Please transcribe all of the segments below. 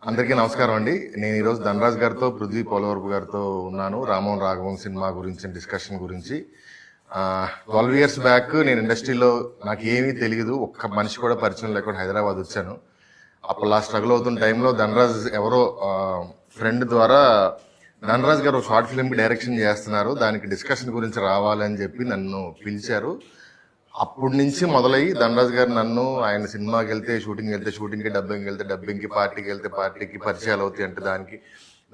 అందరికీ నమస్కారం అండి. నేను ఈరోజు ధనరాజ్ గారితో, పృథ్వీ పోలవరపు గారితో ఉన్నాను. రామోహన్ రాఘవం సినిమా గురించి డిస్కషన్ గురించి. 12 years బ్యాక్ నేను ఇండస్ట్రీలో నాకు ఏమీ తెలియదు, ఒక్క మనిషి కూడా పరిచయం లేకుండా హైదరాబాద్ వచ్చాను. అప్పుడు స్ట్రగుల్ అవుతున్న టైంలో ధనరాజ్ ఎవరో ఫ్రెండ్ ద్వారా ధనరాజ్ గారు షార్ట్ ఫిల్మ్కి డైరెక్షన్ చేస్తున్నారు, దానికి డిస్కషన్ గురించి రావాలని చెప్పి నన్ను పిలిచారు. అప్పటి నుంచి మొదలయ్యి ధనరాజ్ గారు నన్ను ఆయన సినిమాకి వెళ్తే షూటింగ్కి, డబ్బింగ్కి వెళ్తే డబ్బింగ్కి, పార్టీకి వెళ్తే పార్టీకి పరిచయాలు అవుతాయి అంటే దానికి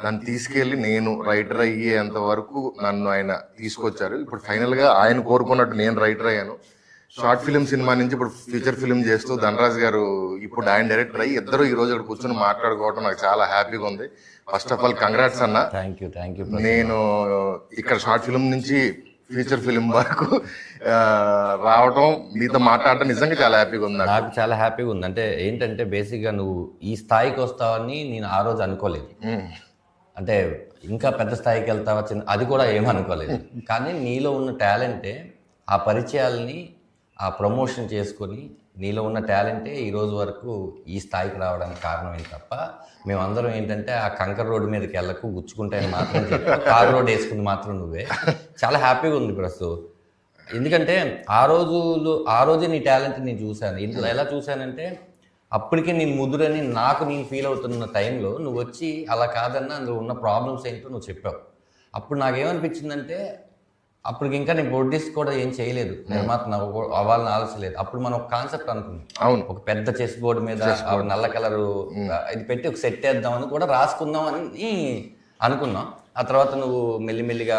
నన్ను తీసుకెళ్లి నేను రైటర్ అయ్యేంత వరకు నన్ను ఆయన తీసుకొచ్చారు. ఇప్పుడు ఫైనల్గా ఆయన కోరుకున్నట్టు నేను రైటర్ అయ్యాను. షార్ట్ ఫిల్మ్ సినిమా నుంచి ఇప్పుడు ఫీచర్ ఫిల్మ్ చేస్తూ ధనరాజ్ గారు ఇప్పుడు ఆయన డైరెక్టర్ అయ్యి ఇద్దరు ఈ రోజు ఇక్కడ కూర్చొని మాట్లాడుకోవడం నాకు చాలా హ్యాపీగా ఉంది. ఫస్ట్ ఆఫ్ ఆల్ కంగ్రాట్స్ అన్న. Thank you. నేను ఇక్కడ షార్ట్ ఫిల్మ్ నుంచి ఫీచర్ ఫిల్మ్ వరకు రావడం, మీతో మాట్లాడటం నిజంగా చాలా హ్యాపీగా ఉంది. నాకు చాలా హ్యాపీగా ఉంది. అంటే ఏంటంటే బేసిక్గా నువ్వు ఈ స్థాయికి వస్తావని నేను ఆ రోజు అనుకోలేదు. అంటే ఇంకా పెద్ద స్థాయికి వెళ్తావా అది కూడా ఏమనుకోలేదు. కానీ నీలో ఉన్న టాలెంటే ఆ పరిచయాలని ఆ ప్రమోషన్ చేసుకొని నీలో ఉన్న టాలెంటే ఈ రోజు వరకు ఈ స్థాయికి రావడానికి కారణమే తప్ప మేమందరం ఏంటంటే ఆ కంకర్ రోడ్డు మీదకి వెళ్ళకు, గుచ్చుకుంటాయని మాత్రం చెప్పి కార్ రోడ్ వేసుకుంది మాత్రం నువ్వే. చాలా హ్యాపీగా ఉంది ప్రస్తుతం. ఎందుకంటే ఆ రోజే నీ టాలెంట్ నేను చూశాను. ఇంట్లో ఎలా చూశానంటే అప్పటికే నేను ముదురని నాకు నేను ఫీల్ అవుతున్న టైంలో నువ్వు వచ్చి అలా కాదన్నా అందులో ఉన్న ప్రాబ్లమ్స్ ఏంటో నువ్వు చెప్పావు. అప్పుడు నాకేమనిపించిందంటే అప్పటికి ఇంకా నేను ప్రొడ్యూస్ కూడా ఏం చేయలేదు, నిర్మాత అవ్వాలని ఆలోచన లేదు. అప్పుడు మనం ఒక కాన్సెప్ట్ అనుకున్నాం, అవును, ఒక పెద్ద చెస్ బోర్డు మీద నల్ల కలరు ఇది పెట్టి ఒక సెట్ వేద్దామని కూడా రాసుకుందాం అని అనుకున్నాం. ఆ తర్వాత నువ్వు మెల్లిమెల్లిగా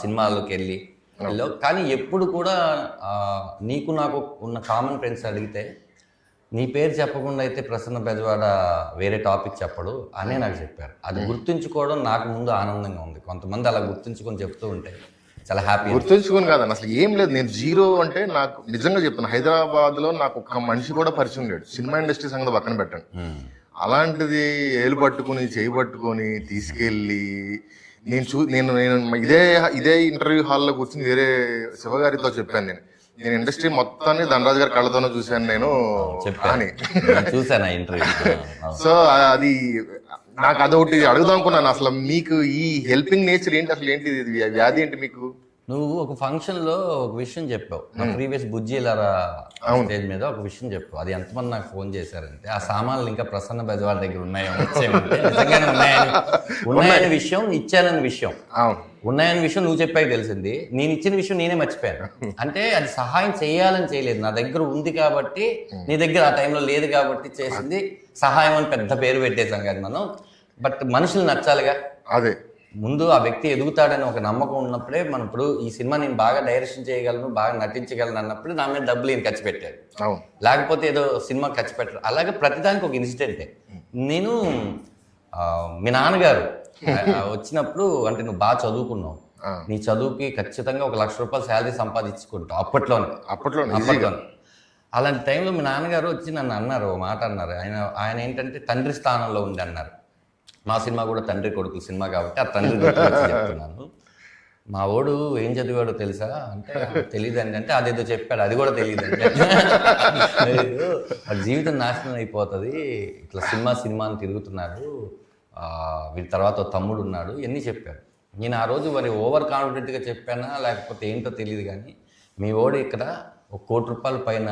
సినిమాల్లోకి వెళ్ళావు. కానీ ఎప్పుడు కూడా నీకు నాకు ఉన్న కామన్ ఫ్రెండ్స్ అడిగితే నీ పేరు చెప్పకుండా అయితే ప్రసన్న బెజవాడ వేరే టాపిక్ చెప్పడు అనే నాకు చెప్పారు. అది గుర్తుంచుకోవడం నాకు ముందు ఆనందంగా ఉంది. కొంతమంది అలా గుర్తుంచుకొని చెప్తూ ఉంటే చాలా హ్యాపీ. గుర్తుంచుకొని కాదని అసలు ఏం లేదు, నేను జీరో. అంటే నాకు నిజంగా చెప్తాను, హైదరాబాద్లో నాకు ఒక్క మనిషి కూడా పరిచయం లేడు. సినిమా ఇండస్ట్రీ సంగతి పక్కన పెట్టండి, అలాంటిది ఏలు పట్టుకుని చేయి పట్టుకొని తీసుకెళ్ళి నేను ఇదే ఇంటర్వ్యూ హాల్లో కూర్చుని వేరే శివగారితో చెప్పాను, నేను ఇండస్ట్రీ మొత్తాన్ని ధనరాజ్ గారి కళ్ళతోనే చూశాను నేను అని చూసాను ఇంటర్వ్యూ. సో అది నాకు అదొకటి అడుగుదాం అనుకున్నాను, అసలు మీకు ఈ హెల్పింగ్ నేచర్ ఏంటి, అసలు ఏంటి వ్యాధి ఏంటి మీకు? నువ్వు ఒక ఫంక్షన్ లో ఒక విషయం చెప్పావు, నా ప్రీవియస్ బుజ్జిలారా స్టేజ్ మీద ఒక విషయం చెప్పావు. అది ఎంతమంది నాకు ఫోన్ చేశారంటే ఆ సామాన్లు ఇంకా ప్రసన్న బెజవాడ దగ్గర ఉన్నాయని విషయం, ఇచ్చానని విషయం, ఉన్నాయని విషయం నువ్వు చెప్పాక తెలిసింది. నేను ఇచ్చిన విషయం నేనే మర్చిపోయాను. అంటే అది సహాయం చేయాలని చేయలేదు, నా దగ్గర ఉంది కాబట్టి, నీ దగ్గర ఆ టైంలో లేదు కాబట్టి చేసింది సహాయం అని పెద్ద పేరు పెట్టేశాం కదా మనం. బట్ మనుషులు నచ్చాలిగా, అదే ముందు ఆ వ్యక్తి ఎదుగుతాడని ఒక నమ్మకం ఉన్నప్పుడే మనం ఇప్పుడు ఈ సినిమా నేను బాగా డైరెక్షన్ చేయగలను, బాగా నటించగలను అన్నప్పుడు నా మీద డబ్బులు ఈయన ఖర్చు పెట్టాడు, లేకపోతే ఏదో సినిమా ఖర్చు పెట్టారు. అలాగే ప్రతిదానికి ఒక ఇన్సిడెంటే. నేను మీ నాన్నగారు వచ్చినప్పుడు, అంటే నువ్వు బాగా చదువుకున్నావు, నీ చదువుకి ఖచ్చితంగా ఒక ₹1,00,000 శాలరీ సంపాదించుకుంటావు అప్పట్లోనే. అలాంటి టైంలో మీ నాన్నగారు వచ్చి నన్ను అన్నారు, ఓ మాట అన్నారు. ఆయన ఏంటంటే తండ్రి స్థానంలో ఉండి అన్నారు. మా సినిమా కూడా తండ్రి కొడుకు సినిమా కాబట్టి ఆ తండ్రి చెప్తున్నాను. మా వాడు ఏం చదివాడో తెలుసా అంటే తెలియదండి అంటే అదేదో చెప్పాడు, అది కూడా తెలియదండి. వాడి జీవితం నాశనం అయిపోతుంది, ఇట్లా సినిమా అని తిరుగుతున్నారు, వీడి తర్వాత తమ్ముడు ఉన్నాడు, ఇవన్నీ చెప్పారు. నేను ఆ రోజు మరి ఓవర్ కాన్ఫిడెంట్గా చెప్పానా లేకపోతే ఏంటో తెలియదు, కానీ మీ వాడు ఇక్కడ ₹1,00,00,000 పైన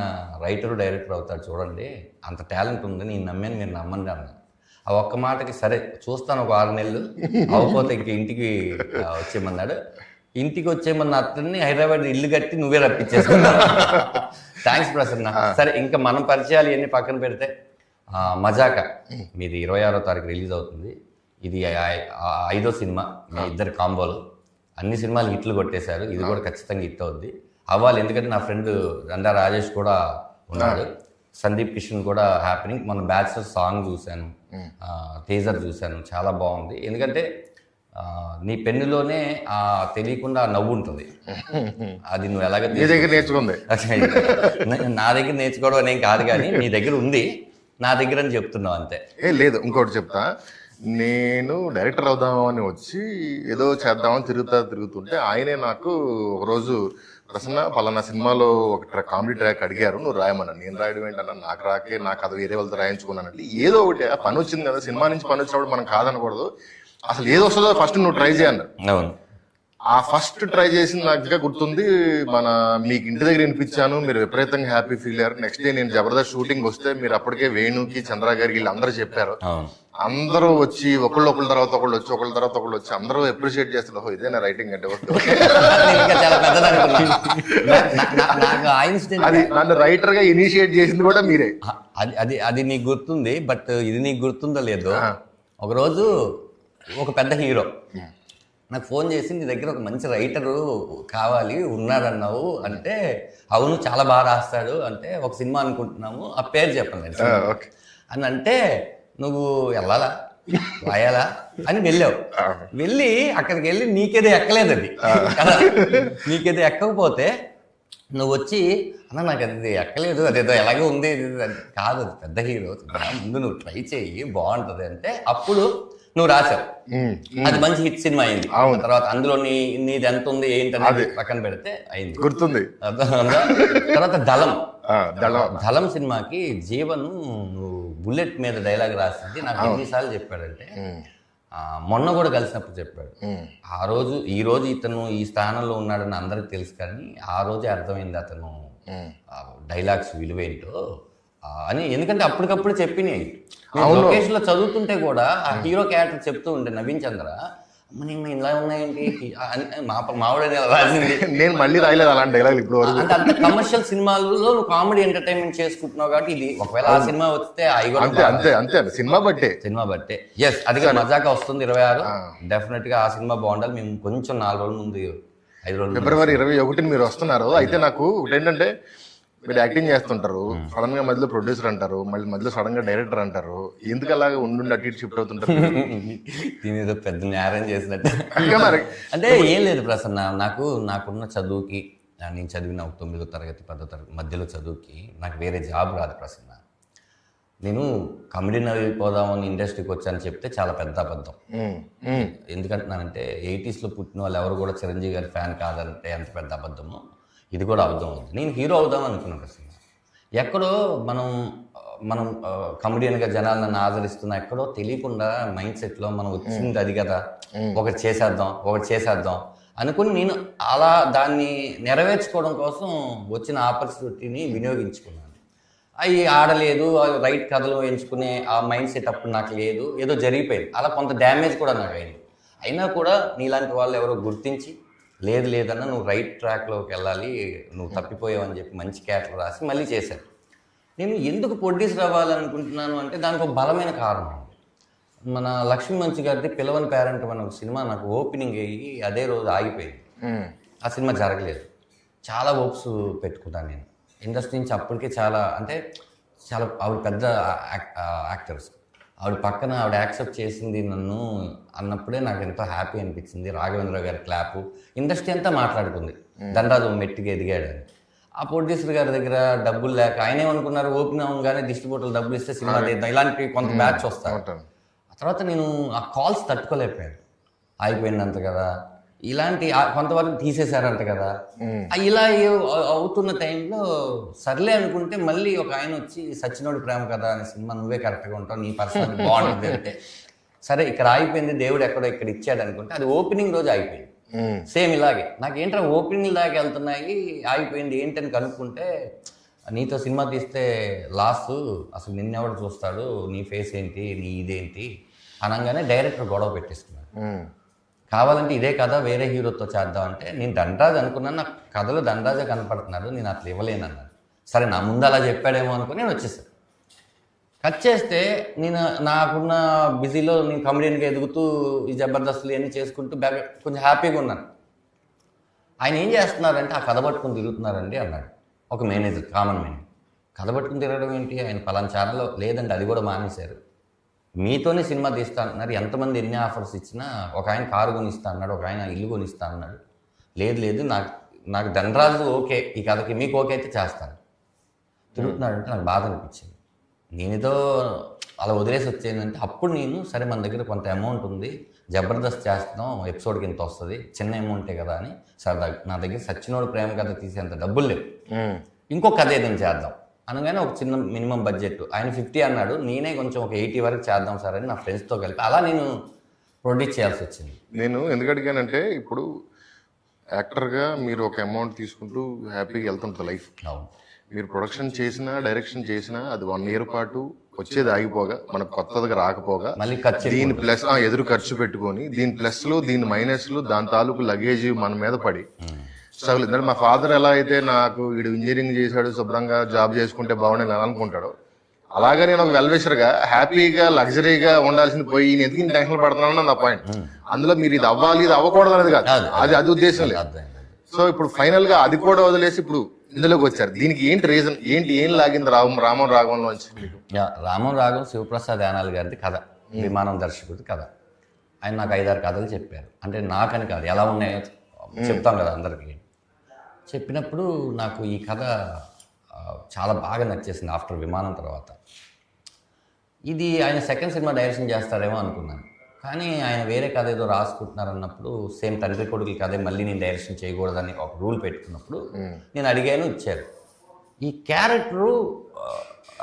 రైటరు డైరెక్టర్ అవుతాడు చూడండి, అంత టాలెంట్ ఉంది, నేను నమ్మాను, మీరు నమ్మండి అన్న. ఆ ఒక్క మాటకి సరే చూస్తాను, ఒక 6 నెలలు అవ్వకపోతే ఇంక ఇంటికి వచ్చేయమన్నాడు. ఇంటికి వచ్చేయమన్న అతన్ని హైదరాబాద్ ఇల్లు కట్టి నువ్వే రప్పించేసుకున్నావు. థ్యాంక్స్ ప్రసన్న. సరే ఇంకా మనం పరిచయాలు ఇవన్నీ పక్కన పెడితే, మజాకా మీది 26వ తారీఖు రిలీజ్ అవుతుంది. ఇది 5వ సినిమా మీ ఇద్దరు కాంబోలో. అన్ని సినిమాలు హిట్లు కొట్టేశారు, ఇది కూడా ఖచ్చితంగా హిట్ అవుద్ది, అవ్వాలి. ఎందుకంటే నా ఫ్రెండ్ రండా రాజేష్ కూడా ఉన్నాడు, సందీప్ కిషన్ కూడా హ్యాపీనింగ్. మన బ్యాచిలర్ సాంగ్ చూశాను, టీజర్ చూశాను, చాలా బాగుంది. ఎందుకంటే నీ పెన్నులోనే తెలియకుండా నవ్వు ఉంటుంది, అది నువ్వు ఎలాగ నేర్చుకుంది. నా దగ్గర నేర్చుకోవడం అనేం కాదు, కానీ నీ దగ్గర ఉంది, నా దగ్గర అని చెప్తున్నావు అంతే. లేదు, ఇంకోటి చెప్తా, నేను డైరెక్టర్ అవుదామని వచ్చి ఏదో చేద్దామని తిరుగుతుంటే ఆయనే నాకు ఒకరోజు ప్రసన్న పలానా సినిమాలో ఒక కామెడీ ట్రాక్ అడిగారు, నువ్వు రాయమన్నా. నేను రాయడం ఏంటన్నా, నాకు రాకే, నాకు అది వేరే వాళ్ళతో రాయించుకున్నానంటే ఏదో ఒకటి ఆ పని వచ్చింది కదా, సినిమా నుంచి పని వచ్చినప్పుడు మనం కాదనకూడదు, అసలు ఏది వస్తుందో ఫస్ట్ నువ్వు ట్రై చేయన్నారు. అవును. ఆ ఫస్ట్ ట్రై చేసింది నాకు ఇంకా గుర్తుంది. మీకు ఇంటి దగ్గర వినిపించాను, మీరు విపరీతంగా హ్యాపీ ఫీల్ అయ్యారు. నెక్స్ట్ డే నేను జబర్దస్త్ షూటింగ్ వస్తే మీరు అప్పటికే వేణుకి, చంద్ర గారికి వీళ్ళందరూ చెప్పారు. అందరూ వచ్చి ఒకళ్ళ తర్వాత ఒకళ్ళు వచ్చి అందరూ అప్రిషియేట్ చేస్తున్నారు. ఓహో ఇదేనా రైటింగ్ అంటే. అది నన్ను రైటర్ గా ఇనిషియేట్ చేసింది కూడా మీరే. అది నీకు గుర్తుంది. బట్ ఇది నీకు గుర్తుందో లేదో, ఒకరోజు ఒక పెద్ద హీరో నాకు ఫోన్ చేసి నీ దగ్గర ఒక మంచి రైటరు కావాలి ఉన్నారన్నావు అంటే, అవును చాలా బాగా రాస్తాడు అంటే, ఒక సినిమా అనుకుంటున్నాము, ఆ పేరు చెప్పండి అని అంటే, నువ్వు వెళ్ళాలా రాయాలా అని వెళ్ళావు. వెళ్ళి అక్కడికి వెళ్ళి నీకేదో ఎక్కలేదు అది కదా. నీకేదో ఎక్కకపోతే నువ్వు వచ్చి అన్న నాకు అది ఎక్కలేదు, అదేదో ఎలాగే ఉంది కాదు, అది పెద్ద హీరో, ముందు నువ్వు ట్రై చేయి బాగుంటది అంటే అప్పుడు నువ్వు రాశావు. అది మంచి హిట్ సినిమా అయింది. తర్వాత అందులో నీది ఎంత ఉంది ఏంటనేది పక్కన పెడితే అయింది, గుర్తుంది. తర్వాత దళం సినిమాకి జీవన్ నువ్వు బుల్లెట్ మీద డైలాగ్ రాసింది నాకు ఎన్నిసార్లు చెప్పాడంటే, మొన్న కూడా కలిసినప్పుడు చెప్పాడు. ఈ రోజు ఇతను ఈ స్థానంలో ఉన్నాడని అందరికి తెలుసు, కానీ ఆ రోజే అర్థమైంది అతను డైలాగ్స్ విలువేంటో అని. ఎందుకంటే అప్పటికప్పుడు చెప్పినాయి. లొకేషన్ లో చదువుతుంటే కూడా ఆ హీరో క్యారెక్టర్ చెప్తూ ఉంటే నవీన్ చంద్ర ఇలా ఉన్నాయండి మావిడ రాసింది. నేను మళ్ళీ రాయలేదు అలాంటి డైలాగ్ ఇప్పుడు. అంటే అంత కమర్షియల్ సినిమాలలో నువ్వు కామెడీ ఎంటర్టైన్మెంట్ చేసుకుంటున్నావు కాబట్టి ఇది ఒకవేళ ఆ సినిమా వస్తే అంతే సినిమా బట్టే ఎస్ అది మజాగా వస్తుంది 26 డెఫినెట్ గా ఆ సినిమా బాగుండాలి. మేము కొంచెం 4 రోజుల ముందు 5 రోజులు ఫిబ్రవరి 21 మీరు వస్తున్నారు. అయితే నాకు ఏంటంటే మీరు యాక్టింగ్ చేస్తుంటారు, సడన్ గా మధ్యలో ప్రొడ్యూసర్ అంటారు, మళ్ళీ మధ్యలో సడన్ గా డైరెక్టర్ అంటారు, ఎందుకు అలాగే ఉండి అటు ఇటు షిఫ్ట్ అవుతుంటారు? దీని ఏదో పెద్ద నేరం చేసినట్టు. అంటే ఏం లేదు ప్రసన్న, నాకున్న చదువుకి, నేను చదివిన 9వ తరగతి 10వ తరగతి మధ్యలో చదువుకి నాకు వేరే జాబ్ రాదు ప్రసన్న. నేను కమెడీని అయిపోదామని ఇండస్ట్రీకి వచ్చాను చెప్తే చాలా పెద్ద అబద్ధం. ఎందుకంటున్నానంటే 80s లో పుట్టిన వాళ్ళు ఎవరు కూడా చిరంజీవి గారి ఫ్యాన్ కాదంటే ఎంత పెద్ద అబద్ధమో ఇది కూడా అవుదాం అవుతుంది. నేను హీరో అవుదాం అనుకున్నాను ప్రసన్న. ఎక్కడో మనం కమెడియన్గా జనాలు నన్ను ఆదరిస్తున్నా, ఎక్కడో తెలియకుండా మైండ్ సెట్లో మనం వచ్చింది అది కదా, ఒకటి చేసేద్దాం అనుకుని నేను అలా దాన్ని నెరవేర్చుకోవడం కోసం వచ్చిన ఆపర్చునిటీని వినియోగించుకున్నాను. అవి ఆడలేదు, రైట్ కథలు ఎంచుకునే ఆ మైండ్ సెట్ అప్పుడు నాకు లేదు, ఏదో జరిగిపోయింది. అలా కొంత డ్యామేజ్ కూడా నాకు అయింది. అయినా కూడా నీలాంటి వాళ్ళు ఎవరో గుర్తించి లేదన్నా నువ్వు రైట్ ట్రాక్లోకి వెళ్ళాలి, నువ్వు తప్పిపోయావని చెప్పి మంచి క్యారెక్టర్ రాసి మళ్ళీ చేశాను. నేను ఎందుకు ప్రొడ్యూసర్ అవ్వాలనుకుంటున్నాను అంటే దానికి ఒక బలమైన కారణం. మన లక్ష్మీ మంచి గారిది పిలవని పేరెంట్ అనే ఒక సినిమా నాకు ఓపెనింగ్ అయ్యి అదే రోజు ఆగిపోయింది. ఆ సినిమా జరగలేదు. చాలా హోప్స్ పెట్టుకున్నాను నేను ఇండస్ట్రీ నుంచి. అప్పటికే చాలా ఆవిడ పెద్ద యాక్టర్స్, ఆవిడ పక్కన ఆవిడ యాక్సెప్ట్ చేసింది నన్ను అన్నప్పుడే నాకు ఎంతో హ్యాపీ అనిపించింది. రాఘవేంద్ర గారి క్లాపు, ఇండస్ట్రీ అంతా మాట్లాడుకుంది ధనరాజు మెట్టిగా ఎదిగాడని. ఆ ప్రొడ్యూసర్ గారి దగ్గర డబ్బులు లేక ఆయన ఏమనుకున్నారు, ఓపెన్ అవ్వగానే డిస్ట్రిబ్యూటర్లు డబ్బులు ఇస్తే సినిమా తీద్దాం, ఇలాంటి కొంత బ్యాచ్ వస్తారు. ఆ తర్వాత నేను ఆ కాల్స్ తట్టుకోలేకపోయాను. అయిపోయిందంత కదా, ఇలాంటి కొంతవరకు తీసేశారంట కదా, ఇలా అవుతున్న టైంలో సర్లే అనుకుంటే మళ్ళీ ఒక ఆయన వచ్చి సచ్చినోడి ప్రేమ కదా అనే సినిమా నువ్వే కరెక్ట్గా ఉంటావు, నీ పర్సనాలిటీ బాగుంటుంది అంటే సరే ఇక్కడ ఆగిపోయింది, దేవుడు ఎక్కడో ఇక్కడ ఇచ్చాడు అనుకుంటే అది ఓపెనింగ్ రోజు ఆగిపోయింది. సేమ్ ఇలాగే నాకేంట్రా ఓపెనింగ్ దాకా వెళ్తున్నాయి ఆగిపోయింది ఏంటని కనుక్కుంటే, నీతో సినిమా తీస్తే లాస్, అసలు నిన్నెవడు చూస్తాడు, నీ ఫేస్ ఏంటి, నీ ఇదేంటి అనగానే డైరెక్టర్ గొడవ పెట్టేసుకున్నాడు. కావాలంటే ఇదే కథ వేరే హీరోతో చేద్దామంటే నేను ధనరాజ్ అనుకున్నాను, నాకు కథలో ధనరాజే కనపడుతున్నాడు, నేను అట్లా ఇవ్వలేనన్నాను. సరే నా ముందు అలా చెప్పాడేమో అనుకుని నేను వచ్చేసాను. కట్ చేస్తే నేను నాకున్న బిజీలో నేను కమెడియన్గా ఎదుగుతూ ఈ జబర్దస్తులు ఇవన్నీ చేసుకుంటూ కొంచెం హ్యాపీగా ఉన్నాను. ఆయన ఏం చేస్తున్నారంటే ఆ కథ పట్టుకుని తిరుగుతున్నారండి అన్నాడు ఒక మేనేజర్, కామన్ మేనేజర్. కథ పట్టుకుని తిరగడం ఏంటి, ఆయన పలానా ఛానల్లో లేదండి అది కూడా మానేశారు, మీతోనే సినిమా తీస్తా అంటున్నారు, ఎంతమంది ఎన్ని ఆఫర్స్ ఇచ్చినా ఒక ఆయన కారు కొనిస్తా అన్నాడు, ఒక ఆయన ఇల్లు కొనిస్తా అన్నాడు, లేదు నాకు ధనరాజు ఓకే ఈ కథకి, మీకు ఓకే అయితే చేస్తాను. తిరుగుతున్నాడంటే నాకు బాధ అనిపించింది. నేనేదో అలా వదిలేసి వచ్చేందంటే అప్పుడు నేను సరే మన దగ్గర కొంత అమౌంట్ ఉంది, జబర్దస్త్ చేస్తున్నాం, ఎపిసోడ్కి ఇంత వస్తుంది, చిన్న అమౌంటే కదా అని సరదా నా దగ్గర సచ్చినోడు ప్రేమ కథ తీసేంత డబ్బులు లేవు, ఇంకో కథ ఏదైనా చేద్దాం అనగానే ఒక చిన్న మినిమం బడ్జెట్ ఆయన 50 అన్నాడు, నేనే కొంచెం ఒక 80 వరకు చేద్దాం సార్ అని నా ఫ్రెండ్స్తో కలిపి అలా నేను ప్రొడ్యూస్ చేయాల్సి వచ్చింది. నేను ఎందుకు అడిగానంటే ఇప్పుడు యాక్టర్గా మీరు ఒక అమౌంట్ తీసుకుంటూ హ్యాపీగా వెళ్తుంటుంది లైఫ్. అవును, మీరు ప్రొడక్షన్ చేసినా డైరెక్షన్ చేసినా అది 1 year పాటు వచ్చేది ఆగిపోగా మనకు కొత్తదిగా రాకపోగా మళ్ళీ ఖర్చు దీని ప్లస్ ఎదురు ఖర్చు పెట్టుకొని దీని ప్లస్లు దీని మైనస్లు దాని తాలూకు లగేజ్ మన మీద పడి స్ట్రగుల్. ఎందుకంటే మా ఫాదర్ ఎలా అయితే నాకు వీడు ఇంజనీరింగ్ చేశాడు శుభ్రంగా జాబ్ చేసుకుంటే బాగుండేది అని అనుకుంటాడు, అలాగే నేను ఒక వెల్విషర్గా హ్యాపీగా లగ్జరీగా ఉండాల్సింది పోయి నేను ఎందుకు టెన్షన్ పడుతున్నాను నా పాయింట్. అందులో మీరు ఇది అవ్వాలి ఇది అవ్వకూడదు అనేది కాదు, అది ఉద్దేశం లేదు. సో ఇప్పుడు ఫైనల్ గా అది కూడా వదిలేసి ఇప్పుడు ఇందులోకి వచ్చారు. దీనికి ఏంటి రీజన్, ఏం లాగింది రామన్ రాఘవన్లోంచి మీకు? రామన్ రాఘవ్ శివప్రసాద్ యానాల్ గారిది కథ, విమానం దర్శకుడిది కథ. ఆయన నాకు 5-6 కథలు చెప్పారు, అంటే నాకని కాదు ఎలా ఉన్నాయో చెప్తాం కదా అందరికీ. చెప్పినప్పుడు నాకు ఈ కథ చాలా బాగా నచ్చేసింది. ఆఫ్టర్ విమానం తర్వాత ఇది ఆయన సెకండ్ సినిమా డైరెక్షన్ చేస్తారేమో అనుకున్నాను, కానీ ఆయన వేరే కథ ఏదో రాసుకుంటున్నారు అన్నప్పుడు సేమ్ తండ్రి కొడుకుల కథే మళ్ళీ నేను డైరెక్షన్ చేయకూడదని ఒక రూల్ పెట్టుకున్నప్పుడు నేను అడిగాను, ఇచ్చారు. ఈ క్యారెక్టరు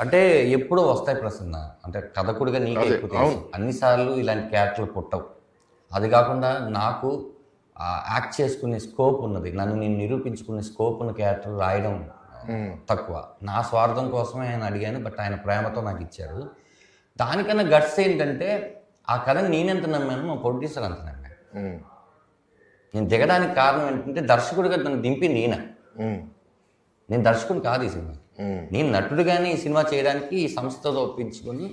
అంటే ఎప్పుడూ వస్తాయి ప్రసన్న, అంటే కథకుడిగా నీకే ఎక్కువ తెలుసు, అన్నిసార్లు ఇలాంటి క్యారెక్టర్లు పుట్టవు. అది కాకుండా నాకు యాక్ట్ చేసుకునే స్కోప్ ఉన్నది, నన్ను నేను నిరూపించుకునే స్కోప్ ఉన్న క్యారెక్టర్ రాయడం తక్కువ. నా స్వార్థం కోసమే ఆయన అడిగాను, బట్ ఆయన ప్రేమతో నాకు ఇచ్చారు. దానికన్నా గట్స్ ఏంటంటే ఆ కథని నేనెంత నమ్మాను, మా ప్రొడ్యూసర్ అంత నమ్మాను. నేను దిగడానికి కారణం ఏంటంటే దర్శకుడిగా నన్ను దింపింది ఈయన. నేను దర్శకుడు కాదు ఈ సినిమా, నేను నటుడుగానే ఈ సినిమా చేయడానికి ఈ సంస్థతో ఒప్పించుకొని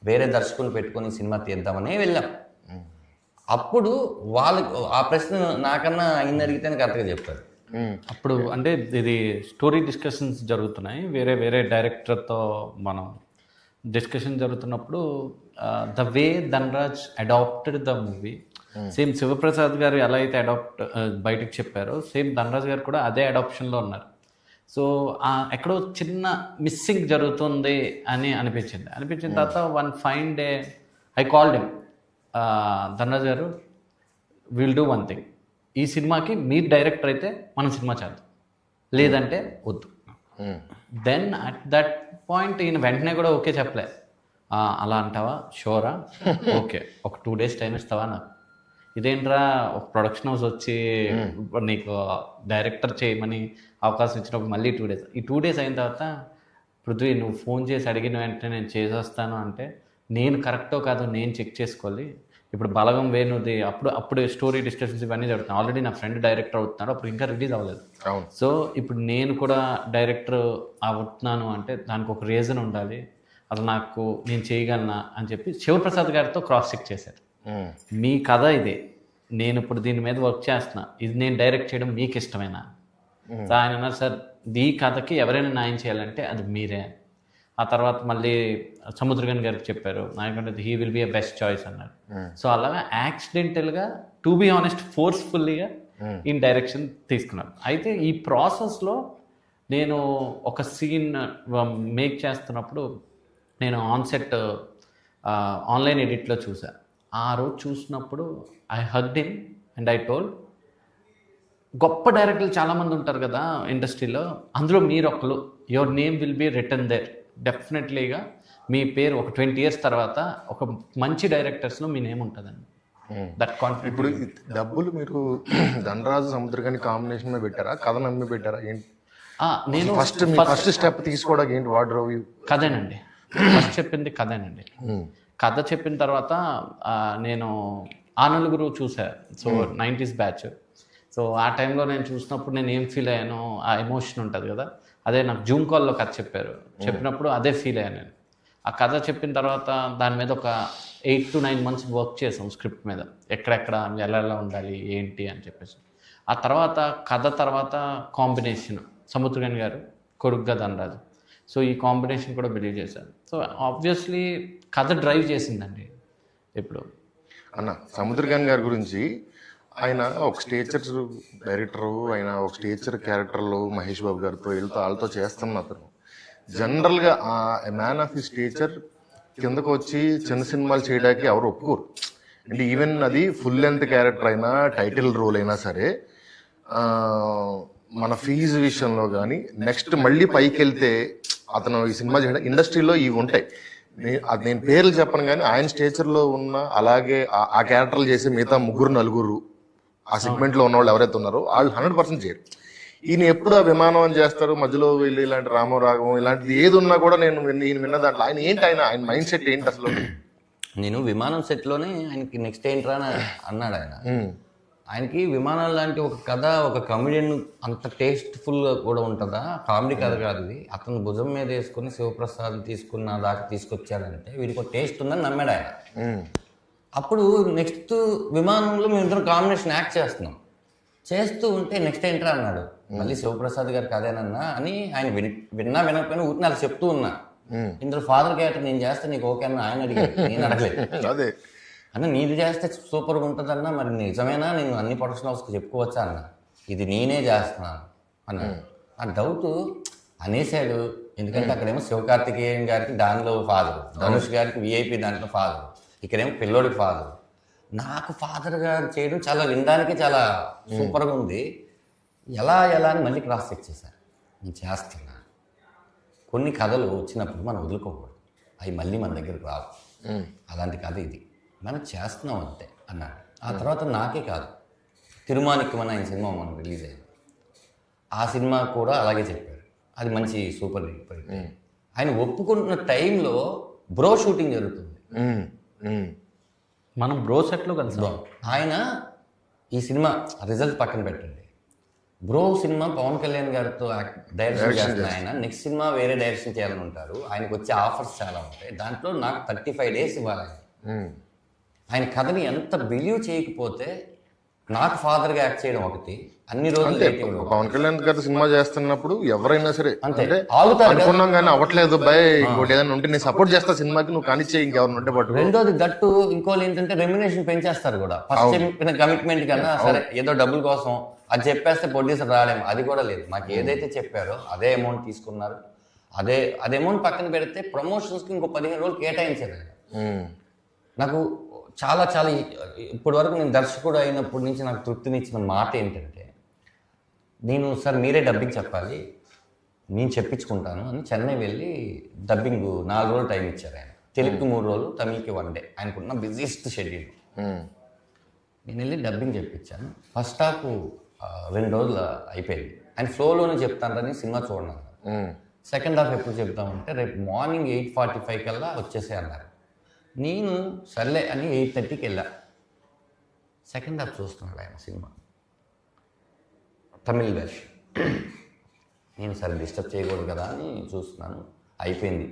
వేరే దర్శకుని పెట్టుకొని సినిమా తీద్దామనే వెళ్ళాం. అప్పుడు వాళ్ళకి ఆ ప్రశ్న నాకన్నా ఆయన అడిగితే కరెక్ట్గా చెప్తారు. అప్పుడు అంటే ఇది స్టోరీ డిస్కషన్స్ జరుగుతున్నాయి, వేరే వేరే డైరెక్టర్తో మనం డిస్కషన్ జరుగుతున్నప్పుడు the way Dhanraj adapted the movie, same Sivaprasad గారు ఎలా అయితే బయటకు చెప్పారో సేమ్ ధనరాజ్ గారు కూడా అదే అడాప్షన్లో ఉన్నారు. సో ఎక్కడో చిన్న మిస్సింగ్ జరుగుతుంది అని అనిపించిన తర్వాత one fine day I called him, Dhanraj గారు విల్ డూ వన్ థింగ్, ఈ సినిమాకి మీరు డైరెక్టర్ అయితే మనం సినిమా చేద్దాం, లేదంటే వద్దు. దెన్ అట్ దట్ పాయింట్ ఈయన వెంటనే కూడా ఓకే చెప్పలే, అలా అంటావా, షోరా, ఓకే ఒక 2 days టైం ఇస్తావా నాకు, ఇదేంట్రా ఒక ప్రొడక్షన్ హౌస్ వచ్చి నీకు డైరెక్టర్ చేయమని అవకాశం ఇచ్చినప్పుడు మళ్ళీ 2 days, ఈ 2 days అయిన తర్వాత పృథ్వీ నువ్వు ఫోన్ చేసి అడిగిన వెంటనే నేను చేసేస్తాను అంటే నేను కరెక్టో కాదో నేను చెక్ చేసుకోవాలి. ఇప్పుడు బలగం వేణుది అప్పుడు స్టోరీ డిస్కషన్స్ ఇవన్నీ జరుగుతున్నాయి, ఆల్రెడీ నా ఫ్రెండ్ డైరెక్టర్ అవుతున్నాడు, అప్పుడు ఇంకా రిలీజ్ అవ్వలేదు. సో ఇప్పుడు నేను కూడా డైరెక్టర్ అవుతున్నాను అంటే దానికి ఒక రీజన్ ఉండాలి, అది నాకు నేను చేయగలనా అని చెప్పి శివప్రసాద్ గారితో క్రాస్ చెక్ చేశారు. మీ కథ ఇదే, నేను ఇప్పుడు దీని మీద వర్క్ చేస్తున్నా, ఇది నేను డైరెక్ట్ చేయడం మీకు ఇష్టమేనా? సో ఆయన అన్నారు, సార్ ఈ కథకి ఎవరైనా న్యాయం చేయాలంటే అది మీరే. ఆ తర్వాత మళ్ళీ సముద్రగన్ గారికి చెప్పారు, నాయకుంటే he will be a best choice అన్నారు. సో అలాగా యాక్సిడెంటల్గా టు బీ ఆనెస్ట్ ఫోర్స్ఫుల్లీగా ఇన్ డైరెక్షన్ తీసుకున్నాను. అయితే ఈ ప్రాసెస్లో నేను ఒక సీన్ మేక్ చేస్తున్నప్పుడు నేను ఆన్సెట్ ఆన్లైన్ ఎడిట్లో చూసాను. ఆ రోజు చూసినప్పుడు I hugged him and I told, గొప్ప డైరెక్టర్లు చాలామంది ఉంటారు కదా ఇండస్ట్రీలో, అందులో మీరు ఒకరు, your name will be return there, డెఫినెట్లీగా మీ పేరు ఒక 20 years తర్వాత ఒక మంచి డైరెక్టర్స్లో మీ నేమ్ ఉంటుందండి. That confident. ఇప్పుడు డబ్బులు మీరు ధనరాజు సముద్రగాని కాంబినేషన్ మీద పెట్టారా, కథ నమ్మి పెట్టారా, ఏంటి? నేను ఫస్ట్ స్టెప్ తీసుకోవడానికి ఏంటి వార్డ్రోబ్? కథేనండి, ఫస్ట్ చెప్పింది కథేనండి. కథ చెప్పిన తర్వాత నేను ఆ నలుగురు చూసా, సో 90s బ్యాచ్. సో ఆ టైంలో నేను చూసినప్పుడు నేను ఏం ఫీల్ అయ్యానో ఆ ఎమోషన్ ఉంటుంది కదా, అదే నాకు జూమ్ కాల్లో కథ చెప్పినప్పుడు అదే ఫీల్ అయ్యాను నేను. ఆ కథ చెప్పిన తర్వాత దాని మీద ఒక 8 to 9 months వర్క్ చేసాం స్క్రిప్ట్ మీద, ఎక్కడెక్కడ ఎలా ఉండాలి ఏంటి అని చెప్పేసి. ఆ తర్వాత కథ తర్వాత కాంబినేషన్ సముద్రగన్ గారు కొడుగ్గా ధనరాజు, సో ఈ కాంబినేషన్ కూడా బిలీవ్ చేశాను. సో ఆబ్వియస్లీ కథ డ్రైవ్ చేసిందండి. ఇప్పుడు అన్న సముద్రగన్ గారి గురించి, ఆయన ఒక స్టేచర్ డైరెక్టరు, ఆయన ఒక స్టేచర్ క్యారెక్టర్లో మహేష్ బాబు గారితో వాళ్ళతో చేస్తున్న అతను. జనరల్గా మ్యాన్ ఆఫ్ హిస్ స్టేచర్ కిందకు వచ్చి చిన్న సినిమాలు చేయడానికి ఎవరు ఒప్పుకోరు. అంటే ఈవెన్ అది ఫుల్ లెంత్ క్యారెక్టర్ అయినా టైటిల్ రోల్ అయినా సరే మన ఫీజు విషయంలో కానీ నెక్స్ట్ మళ్ళీ పైకి వెళ్తే అతను ఈ సినిమా చేయడం ఇండస్ట్రీలో ఇవి ఉంటాయి. అది నేను పేర్లు చెప్పను కానీ ఆయన స్టేచర్లో ఉన్న అలాగే ఆ క్యారెక్టర్లు చేసే మిగతా 3-4 ఆ సెగ్మెంట్లో ఉన్న వాళ్ళు ఎవరైతే ఉన్నారో వాళ్ళు 100% చేయరు. ఈయన ఎప్పుడు ఆ విమానం అని చేస్తారు, మధ్యలో వీళ్ళు ఇలాంటి రామరాగం ఇలాంటిది ఏది ఉన్నా కూడా నేను విన్న దాంట్లో ఆయన ఏంటి, ఆయన మైండ్ సెట్ ఏంటి అసలు? నేను విమానం సెట్లోనే ఆయనకి నెక్స్ట్ ఏంట్రా అని అన్నాడు ఆయన. ఆయనకి విమానం లాంటి ఒక కథ, ఒక కమెడియన్ అంత టేస్ట్ఫుల్గా కూడా ఉంటుందా? కామెడీ కథ కాదు ఇది. అతను భుజం మీద వేసుకుని శివప్రసాద్ తీసుకున్న దాకా తీసుకొచ్చాడంటే వీడికి ఒక టేస్ట్ ఉందని నమ్మాడు ఆయన. అప్పుడు నెక్స్ట్ విమానంలో మేము ఇద్దరం కాంబినేషన్ యాక్ట్ చేస్తున్నాం. చేస్తూ ఉంటే నెక్స్ట్ ఏంట్రా అన్నాడు. మళ్ళీ శివప్రసాద్ గారు కదేనన్నా అని ఆయన విన్నా వినకపోయినా ఊరిని అలా చెప్తూ ఉన్నా. ఇందులో ఫాదర్ క్యారెక్టర్ నేను చేస్తే నీకు ఓకే అన్న ఆయన అడిగాడు, నేను అడగలేదు. అదే అన్న నీది చేస్తే సూపర్గా ఉంటుందన్నా, మరి నిజమేనా, నేను అన్ని ప్రొడక్షన్ హౌస్కి చెప్పుకోవచ్చా అన్న, ఇది నేనే చేస్తున్నాను అన్నాడు. ఆ డౌట్ అనేసాడు. ఎందుకంటే అక్కడేమో శివకార్తికేయన్ గారికి దానిలో ఫాదర్, ధనుష్ గారికి విఐపి దాంట్లో ఫాదర్, ఇక్కడేమో పిల్లోడికి ఫాదర్. నాకు ఫాదర్ గారు చేయడం చాలా వినడానికి చాలా సూపర్గా ఉంది. ఎలా అని మళ్ళీ క్రాస్ చెక్ చేశాను. నేను చేస్తున్నా. కొన్ని కథలు వచ్చినప్పుడు మనం వదులుకోకూడదు, అవి మళ్ళీ మన దగ్గరికి రావు. అలాంటి కథ ఇది, మనం చేస్తున్నాం అంతే అన్నాడు. ఆ తర్వాత నాకే కాదు, తిరుమానికి మన ఆయన సినిమా మనం రిలీజ్ అయింది, ఆ సినిమా కూడా అలాగే చెప్పారు. అది మంచి సూపర్ హిట్. ఆయన ఒప్పుకుంటున్న టైంలో బ్రో షూటింగ్ జరుగుతుంది. మనం బ్రో సెట్లో కలిసాం. ఆయన ఈ సినిమా రిజల్ట్ పక్కన పెట్టండి, బ్రో సినిమా పవన్ కళ్యాణ్ గారితో డైరెక్షన్ చేస్తున్న ఆయన నెక్స్ట్ సినిమా వేరే డైరెక్షన్ చేయాలని ఉంటారు. ఆయనకు వచ్చే ఆఫర్స్ చాలా ఉంటాయి. దాంట్లో నాకు 35 days ఇవ్వాలి. ఆయన కథని ఎంత బిలీవ్ చేయకపోతే నాకు ఫాదర్గా యాక్ట్ చేయడం ఒకటి, అన్ని రోజులు పవన్ కళ్యాణ్ గారి సినిమా చేస్తున్నప్పుడు ఎవరైనా సరే అంతే ఆగుతారు. అనుకున్నాం కానీ అవ్వట్లేదు బాయ్, ఇంకోటి ఏదైనా ఉంటే నేను సపోర్ట్ చేస్తా సినిమాకి, నువ్వు కానిచ్చే ఇంకెవరిని ఉంటే పట్టు. రెండోది దట్టు ఇంకోళ్ళు ఏంటంటే రెమ్యునేషన్ పెంచేస్తారు కూడా. ఫస్ట్ చెప్పిన కమిట్మెంట్ కన్నా సరే ఏదో డబ్బుల కోసం అది చెప్పేస్తే ప్రొడ్యూసర్ రాలేము, అది కూడా లేదు. మాకు ఏదైతే చెప్పారో అదే అమౌంట్ తీసుకున్నారు. అదే అమౌంట్ పక్కన పెడితే ప్రమోషన్స్కి ఇంకో 15 రోజులు కేటాయించారు. నాకు చాలా ఇప్పటి వరకు నేను దర్శకుడు అయినప్పటి నుంచి నాకు తృప్తినిచ్చిన మాట ఏంటంటే, నేను సార్ మీరే డబ్బింగ్ చెప్పాలి, నేను చెప్పించుకుంటాను అని చెన్నై వెళ్ళి డబ్బింగ్ 4 రోజులు టైం ఇచ్చారు ఆయన. తెలుగుకి 3 రోజులు, తమిళకి 1 day. ఆయనకున్న బిజీయెస్ట్ షెడ్యూల్. నేను వెళ్ళి డబ్బింగ్ చెప్పించాను. ఫస్ట్ హాఫ్ 2 రోజులు అయిపోయింది. ఆయన ఫ్లోలోనే చెప్తానని సినిమా చూడను. సెకండ్ హాఫ్ ఎప్పుడు చెప్తామంటే రేపు మార్నింగ్ 8:45 కల్లా వచ్చేసే అన్నారు. నేను సర్లే అని 8:30కి వెళ్ళా. సెకండ్ హాఫ్ చూస్తున్నాడు ఆయన సినిమా, తమిళ్ వెర్షన్. నేను సరే డిస్టర్బ్ చేయకూడదు కదా అని చూస్తున్నాను. అయిపోయింది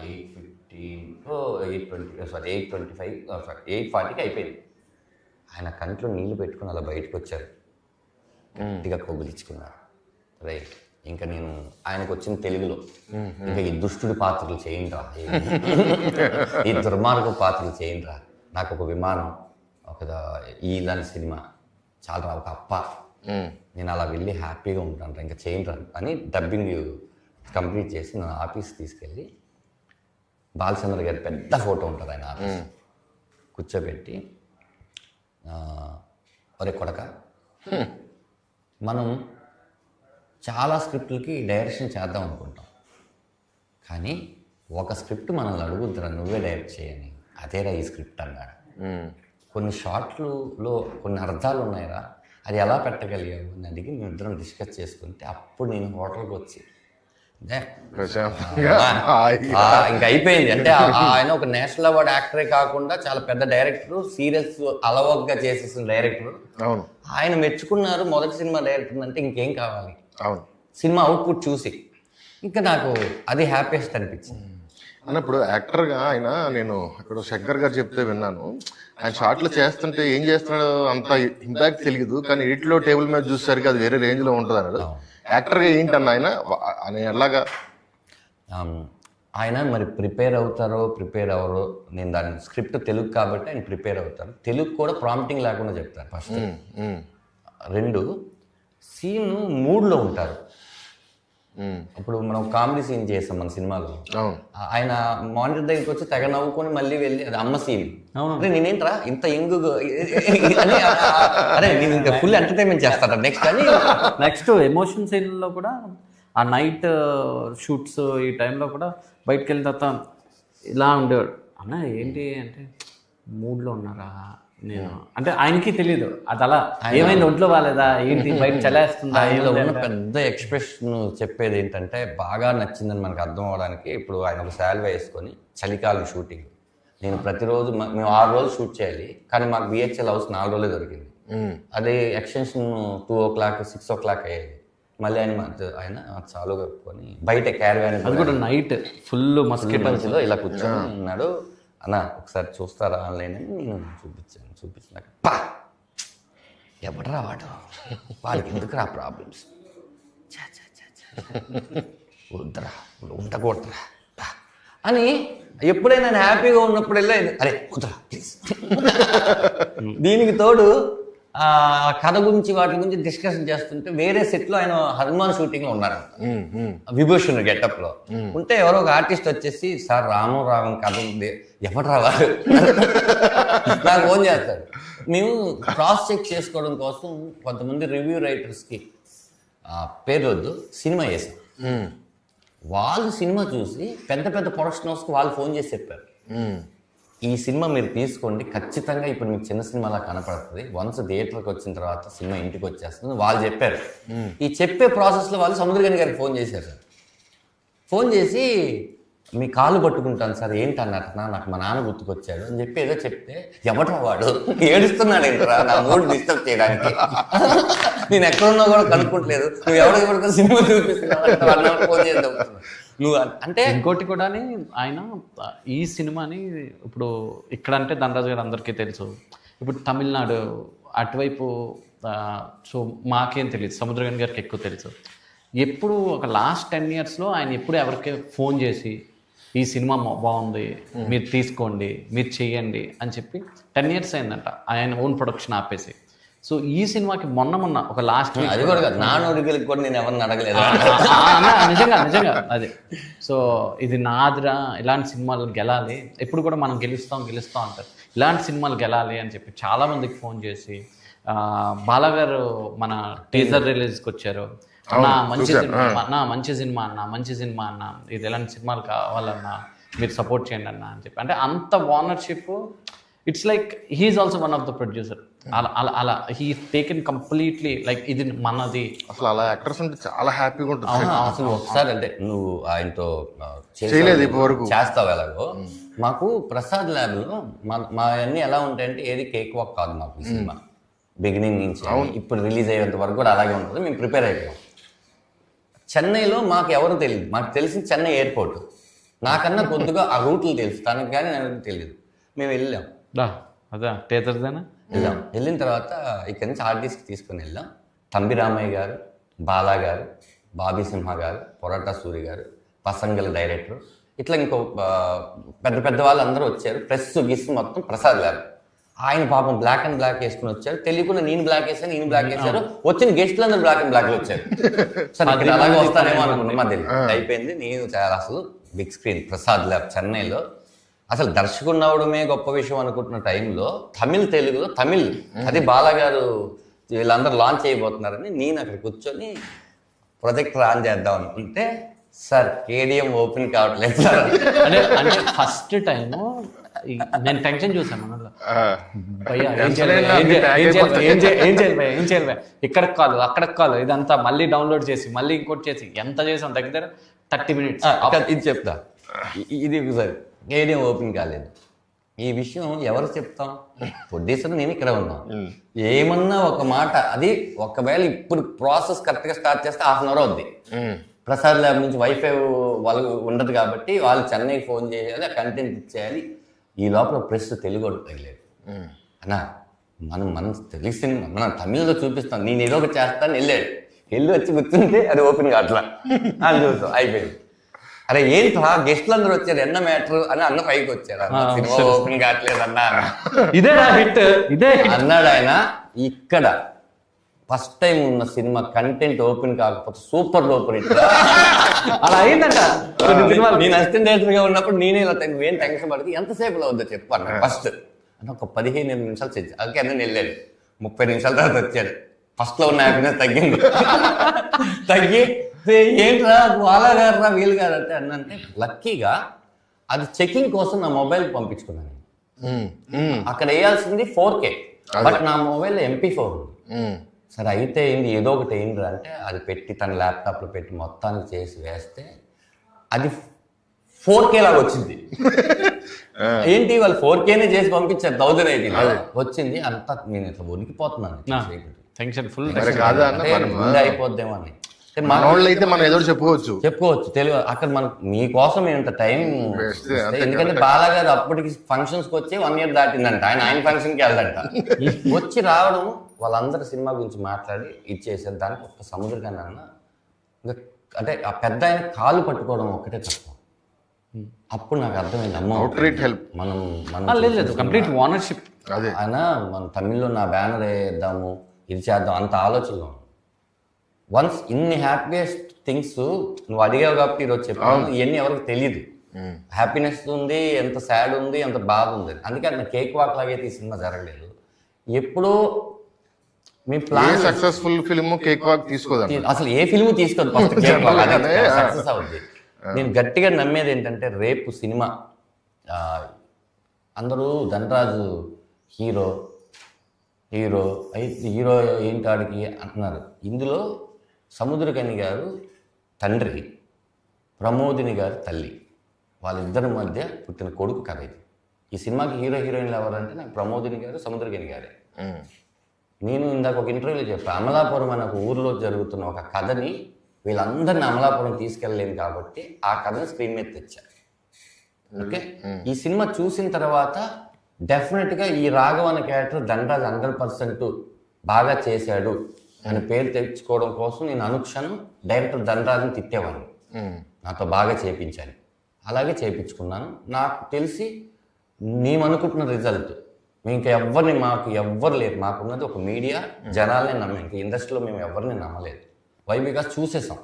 8:40కి అయిపోయింది. ఆయన కంట్లో నీళ్లు పెట్టుకుని అలా బయటకు వచ్చారు, గట్టిగా కొబ్బలిచ్చుకున్నారు. రైట్, ఇంకా నేను ఆయనకు వచ్చిన తెలుగులో ఇంకా ఈ దుష్టుడి పాత్రలు చేయండిరా, ఈ దుర్మార్గ పాత్రలు చేయండిరా, నాకు ఒక విమానం, ఒక ఇలాంటి సినిమా చాలా, ఒక అప్ప, నేను అలా వెళ్ళి హ్యాపీగా ఉంటాను, ఇంకా చేయండిరా అని డబ్బింగ్ కంప్లీట్ చేసి నన్ను ఆఫీస్ తీసుకెళ్ళి బాలచంద్ర గారి పెద్ద ఫోటో ఉంటుంది ఆయన ఆఫీస్, కూర్చోబెట్టి ఒరే కొడక, మనం చాలా స్క్రిప్ట్లకి డైరెక్షన్ చేద్దాం అనుకుంటాం, కానీ ఒక స్క్రిప్ట్ మనల్ని అడుగుద్దురా నువ్వే డైరెక్ట్ చేయని, అదేరా ఈ స్క్రిప్ట్ అన్నాడు. కొన్ని షార్ట్లలో కొన్ని అర్థాలు ఉన్నాయిరా, అది ఎలా పెట్టగలిగావు అని అడిగి మేము ఇద్దరం డిస్కస్ చేసుకుంటే అప్పుడు నేను హోటల్కి వచ్చి ఇంకా అయిపోయింది. అంటే ఆయన ఒక నేషనల్ అవార్డ్ యాక్టరే కాకుండా చాలా పెద్ద డైరెక్టర్, సీరియల్స్ అలవగ్గా చేసేసిన డైరెక్టర్. ఆయన మెచ్చుకున్నారు మొదటి సినిమా డైరెక్టర్ అంటే ఇంకేం కావాలి. సినిమా అవుట్పుట్ చూసి ఇంకా నాకు అది హ్యాపీయెస్ట్ అనిపించింది. అన్నప్పుడు యాక్టర్గా ఆయన, నేను ఇక్కడ శంకర్ గారు చెప్తే విన్నాను, ఆయన షార్ట్లు చేస్తుంటే ఏం చేస్తున్నాడో అంత ఇంపాక్ట్ తెలియదు, కానీ ఎడిట్లో టేబుల్ మీద చూసేసరికి అది వేరే రేంజ్లో ఉంటుంది అన్నాడు. యాక్టర్గా ఏంటన్న ఆయన ఎలాగా ఆయన మరి ప్రిపేర్ అవ్వరో నేను దాని స్క్రిప్ట్ తెలుగు కాబట్టి ఆయన ప్రిపేర్ అవుతారు. తెలుగు కూడా ప్రాంప్టింగ్ లేకుండా చెప్తారు ఫస్ట్. 2 సీన్ మూడ్లో ఉంటారు. ఇప్పుడు మనం కామెడీ సీన్ చేస్తాం మన సినిమాలో, అవును. ఆయన మానిటర్ దగ్గరికి వచ్చి తెగ నవ్వుకొని మళ్ళీ వెళ్ళి అది అమ్మ సీన్, అరే నేనేంట్రా ఇంత ఎంగు అని, అరే నేను ఇంకా ఫుల్ ఎంటర్టైన్మెంట్ చేస్తాను నెక్స్ట్ అని. నెక్స్ట్ ఎమోషన్ సీన్లో కూడా ఆ నైట్ షూట్స్ ఈ టైంలో కూడా బయటకు వెళ్ళిన తర్వాత ఇలా ఉండేవాడు, అన్న ఏంటి అంటే మూడ్లో ఉన్నారా నేను అంటే ఆయనకి తెలియదు అది అలా ఏమైంది ఒంట్లో బాగాలేదా ఏంటి బయట చలేస్తుందా. ఆయనలో ఉన్న పెద్ద ఎక్స్ప్రెషన్ చెప్పేది ఏంటంటే బాగా నచ్చిందని మనకు అర్థం అవడానికి, ఇప్పుడు ఆయన ఒక శాల్వా వేసుకొని చలికాలం షూటింగ్, నేను ప్రతిరోజు మేము 6 రోజులు షూట్ చేయాలి కానీ మాకు బిహెచ్ఎల్ హౌస్ 4 రోజులే దొరికింది. అది ఎక్స్టెన్షన్ 2 o'clock 6 o'clock అయ్యేది. మళ్ళీ ఆయన చాలు కప్పుకొని బయట క్యారవాన్, అది కూడా నైట్ ఫుల్ మస్కిటోస్లో ఇలా కూర్చొని ఉన్నాడు. అన్న ఒకసారి చూస్తారా ఆన్లైన్ అని నేను చూపించినాక పా ఎవడరా వాడు, వాళ్ళకి ఎందుకు రా ప్రాబ్లమ్స్, వద్దురా ఉండకూడదురా అని ఎప్పుడైనా నేను హ్యాపీగా ఉన్నప్పుడల్లా అరే వద్దురా ప్లీజ్. దీనికి తోడు ఆ కథ గురించి వాటి గురించి డిస్కషన్ చేస్తుంటే వేరే సెట్లో ఆయన హనుమాన్ షూటింగ్ లో ఉన్నారు, విభూషణ్ గెటప్ లో ఉంటే ఎవరో ఒక ఆర్టిస్ట్ వచ్చేసి సార్ రామం కథ ఉంది ఎవరు రావాలి నాకు ఫోన్ చేస్తాడు. మేము క్రాస్ చెక్ చేసుకోవడం కోసం కొంతమంది రివ్యూ రైటర్స్కి పేరు వద్దు సినిమా చేసాం. వాళ్ళు సినిమా చూసి పెద్ద పెద్ద ప్రొడక్షన్ హౌస్కి వాళ్ళు ఫోన్ చేసి చెప్పారు, ఈ సినిమా మీరు తీసుకోండి ఖచ్చితంగా ఇప్పుడు మీకు చిన్న సినిమాలా కనపడుతుంది, వన్స్ థియేటర్కి వచ్చిన తర్వాత సినిమా ఇంటికి వచ్చేస్తుంది వాళ్ళు చెప్పారు. ఈ చెప్పే ప్రాసెస్లో వాళ్ళు సముద్రగని గారికి ఫోన్ చేశారు సార్. ఫోన్ చేసి మీ కాళ్ళు పట్టుకుంటాను సార్ ఏంటి అన్నట్టు, నాకు మా నాన్న గుర్తుకొచ్చాడు అని చెప్పి ఏదో చెప్తే ఎవడో వాడు ఏడుస్తున్నాడు ఏంటరా నా మూడ్ డిస్టర్బ్ చేయడానికి, నేను ఎక్కడున్నా కూడా కనుక్కోట్లేదు, నువ్వు ఎవరికి సినిమా చూపిస్తున్నావు ఫోన్ చేద్దాం నువ్వు అంటే. ఇంకోటి కూడా ఆయన ఈ సినిమాని ఇప్పుడు ఇక్కడ అంటే ధనరాజు గారు అందరికీ తెలుసు, ఇప్పుడు తమిళనాడు అటువైపు సో మాకేం తెలియదు, సముద్రగని గారికి ఎక్కువ తెలుసు. ఎప్పుడు ఒక లాస్ట్ 10 yearsలో ఆయన ఎప్పుడు ఎవరికి ఫోన్ చేసి ఈ సినిమా బాగుంది మీరు తీసుకోండి మీరు చెయ్యండి అని చెప్పి 10 years అయిందంట ఆయన ఓన్ ప్రొడక్షన్ ఆపేసి. సో ఈ సినిమాకి మొన్న ఒక లాస్ట్ అది కూడా కాదు నా నోటికి కూడా నేను ఎవరిని అడగలేదు నిజంగా అదే. సో ఇది నాదిరా ఇలాంటి సినిమాలు గెలాలి, ఎప్పుడు కూడా మనం గెలుస్తాం అంటారు, ఇలాంటి సినిమాలు గెలాలి అని చెప్పి చాలా మందికి ఫోన్ చేసి బాలాగారు మన టీజర్ రిలీజ్కి వచ్చారు, అన్నా మంచి సినిమా అన్న ఇది ఎలాంటి సినిమాలు కావాలన్నా మీరు సపోర్ట్ చేయండి అన్న అని చెప్పి. అంటే అంత ownership, it's like he is also one of the producer. అలా హీ టేకెన్ కంప్లీట్లీ లైక్ ఇది మనది. అసలు అలా యాక్టర్స్ ఉంటే చాలా హ్యాపీగా ఉంటుంది. అసలు ఒకసారి అంటే నువ్వు ఆయనతో చేయలేదు ఇప్పటి వరకు, చేస్తావు ఎలాగో. మాకు ప్రసాద్ ల్యాబ్లో మా అన్నీ ఎలా ఉంటాయంటే ఏది కేక్ వాక్ కాదు మాకు ఈ సినిమా బిగినింగ్ నుంచి ఇప్పుడు రిలీజ్ అయ్యేంత వరకు కూడా అలాగే ఉంటుంది. మేము ప్రిపేర్ అయిపోయాం. చెన్నైలో మాకు ఎవరు తెలియదు, మాకు తెలిసింది చెన్నై ఎయిర్పోర్ట్, నాకన్నా కొద్దిగా ఆ రూట్లు తెలుసు, తనకు కానీ నాకు తెలియదు. మేము వెళ్ళాం, అదే థియేటర్దేనా వెళ్ళిన తర్వాత ఇక్కడి నుంచి ఆర్టిస్ట్కి తీసుకుని వెళ్ళాం. తంబి రామయ్య గారు, బాలా గారు, బాబీ సింహ గారు, పొరాటా సూరి గారు, పసంగల డైరెక్టర్, ఇట్లా ఇంకో పెద్ద వాళ్ళు అందరూ వచ్చారు. ప్రెస్ గిస్ మొత్తం ప్రసాద్ ల్యాబ్. ఆయన పాపం బ్లాక్ అండ్ బ్లాక్ వేసుకుని వచ్చారు, తెలియకుండా నేను బ్లాక్ వేసాను, ఈయన బ్లాక్ వేశారు. వచ్చిన గెస్ట్లు అందరూ బ్లాక్ అండ్ బ్లాక్లో వచ్చారు. సార్ ఇక్కడ అలాగే వస్తానేమో అనుకున్నాం, మా తెలియదు అయిపోయింది. నేను చాలా అసలు బిగ్ స్క్రీన్ ప్రసాద్ ల్యాబ్ చెన్నైలో అసలు దర్శకుడు అవడమే గొప్ప విషయం అనుకుంటున్న టైంలో తెలుగులో తమిళ్ అది బాలాగారు వీళ్ళందరూ లాంచ్ చేయబోతున్నారని నేను అక్కడ కూర్చొని ప్రొజెక్టర్ ఆన్ చేద్దాం అనుకుంటే సార్ కేడిఎం ఓపెన్ కావట్లేదు సార్ అంటే ఫస్ట్ టైము నేను టెన్షన్ చూసాను మనలో, ఏం చేయాలి ఇక్కడికి కాదు అక్కడికి కాదు ఇదంతా మళ్ళీ డౌన్లోడ్ చేసి మళ్ళీ ఇంకోటి చేసి ఎంత చేసాం దగ్గర 30 minutes. ఇది చెప్తా, ఇది సార్ ఏడేం ఓపెన్ కాలేదు. ఈ విషయం ఎవరు చెప్తాం, ప్రొడ్యూసర్ నేను ఇక్కడ ఉన్నాం. ఏమన్నా ఒక మాట అది ఒకవేళ ఇప్పుడు ప్రాసెస్ కరెక్ట్గా స్టార్ట్ చేస్తే 1/2 hour అవుద్ది. ప్రసాద్ ల్యాబ్ నుంచి వైఫై వాళ్ళు ఉండదు కాబట్టి వాళ్ళు చెన్నైకి ఫోన్ చేయాలి, కంటెంట్ ఇచ్చేయాలి. ఈ లోపల ప్రెస్ తెలుగు తగ్గలేదు. అన్నా మనం తెలుగు సినిమా మనం తమిళ్లో చూపిస్తాం, నేను ఏదో ఒకటి చేస్తాను వెళ్ళి వచ్చి కూర్చుంటే అది ఓపెన్ కావట్లా అని చూస్తాం. అయిపోయింది. అరే ఏంట్రా గెస్ట్లు అందరూ వచ్చారు ఎన్న మ్యాటర్ అని అన్న పైకి వచ్చారు, సినిమా ఓపెన్ కావట్లేదు అన్నా ఇదే అన్నాడు ఆయన. ఇక్కడ ఫస్ట్ టైం ఉన్న సినిమా కంటెంట్ ఓపెన్ కాకపోతే సూపర్ ఓపెన్ అలా అయిందంట కొన్ని సినిమాలు. నేను అసిస్టెంట్ డైరెక్టర్ గా ఉన్నప్పుడు నేనే ఇలా ఏం టెన్షన్ పడితే ఎంతసేపులో వద్దో చెప్పాను ఫస్ట్ అంటే ఒక 15 నిమిషాలు చేసి అందుకే నేను వెళ్ళాను 30 నిమిషాల తర్వాత వచ్చాను. ఫస్ట్ లో ఉన్న హ్యాపీనెస్ తగ్గింది. తగ్గి ఏంట్రా వాళ్ళ గారా వీళ్ళు గారు అంటే అన్నంటే లక్కీగా అది చెకింగ్ కోసం నా మొబైల్ పంపించుకున్నాను. అక్కడ వేయాల్సింది 4K బట్ నా మొబైల్ MP4 ఉంది. సరే అయితే ఏంటి ఏదో ఒకటి ఏంటి అంటే అది పెట్టి తన ల్యాప్టాప్లో పెట్టి మొత్తానికి చేసి వేస్తే అది 4K లాగా వచ్చింది. ఏంటి వాళ్ళు 4Kనే చేసి పంపించారు 1080 వచ్చింది. అంతా నేను ఇట్లా వణికిపోతున్నాను. టెన్షన్ ఫుల్ ముందే అయిపోద్దేమో అని అయితే మనం ఏదో చెప్పుకోవచ్చు తెలియదు. అక్కడ మనకు మీకోసం ఏంట టైం ఎందుకంటే బాలా గారు అప్పటికి ఫంక్షన్స్ కి వచ్చి 1 year దాటిందంట. ఆయన ఫంక్షన్ కి వెళ్ళదంట. వచ్చి రావడం వాళ్ళందరూ సినిమా గురించి మాట్లాడి ఇచ్చేసారు. దానికి ఒక సముద్ర కన్నా ఇంకా అంటే ఆ పెద్ద ఆయన కాలు పట్టుకోవడం ఒక్కటే తప్ప. అప్పుడు నాకు అర్థమైంది అమ్మ మనం లేదు కంప్లీట్ ఓనర్షిప్. ఆయన మన తమిళ్లో నా బ్యానర్ వేద్దాము ఇది చేద్దాం అంత ఆలోచనలో వన్స్ ఇన్ని హ్యాపీయెస్ట్ థింగ్స్ నువ్వు అడిగావు కాబట్టి ఈరోజు చెప్పాను. ఇవన్నీ ఎవరికి తెలియదు. హ్యాపీనెస్ ఉంది, ఎంత సాడ్ ఉంది, ఎంత బాధ ఉంది. అందుకే నా కేక్ వాక్ లాగైతే ఈ సినిమా జరగలేదు. ఎప్పుడో మీ plan successful film cake walk తీసుకోదు, అసలు ఏ ఫిల్మ్ తీసుకోదు ఫస్ట్ కేక్ వాక్ సక్సెస్ అవుద్ది. నేను గట్టిగా నమ్మేది ఏంటంటే రేపు సినిమా అందరూ ధనరాజు హీరో ఏంటి ఆడికి అంటున్నారు. ఇందులో సముద్రకని గారు తండ్రి, ప్రమోదిని గారు తల్లి, వాళ్ళిద్దరి మధ్య పుట్టిన కొడుకు కథ ఇది. ఈ సినిమాకి హీరోయిన్లు ఎవరంటే నాకు ప్రమోదిని గారు, సముద్రకని గారే. నేను ఇందాక ఒక ఇంటర్వ్యూలో చెప్పాను, అమలాపురం అనే ఒక ఊర్లో జరుగుతున్న ఒక కథని వీళ్ళందరినీ అమలాపురం తీసుకెళ్ళలేను కాబట్టి ఆ కథని స్క్రీన్ మీద తెచ్చారు. ఓకే, ఈ సినిమా చూసిన తర్వాత డెఫినెట్గా ఈ రాఘవ అనే క్యారెక్టర్ ధనరాజ్ 100% బాగా చేశాడు అని పేరు తెచ్చుకోవడం కోసం నేను అనుక్షణం డైరెక్టర్ ధనరాజ్ని తిట్టేవాడిని, నాతో బాగా చేయించాను. అలాగే చేయించుకున్నాను. నాకు తెలిసి మేము అనుకుంటున్న రిజల్ట్ ఇంకా మాకు ఎవ్వరు లేరు. మాకున్నది ఒక మీడియా, జనాలనే నమ్మాం. ఇంకా ఇండస్ట్రీలో మేము ఎవరిని నమ్మలేదు. వై బికాస్ చూసేసాం.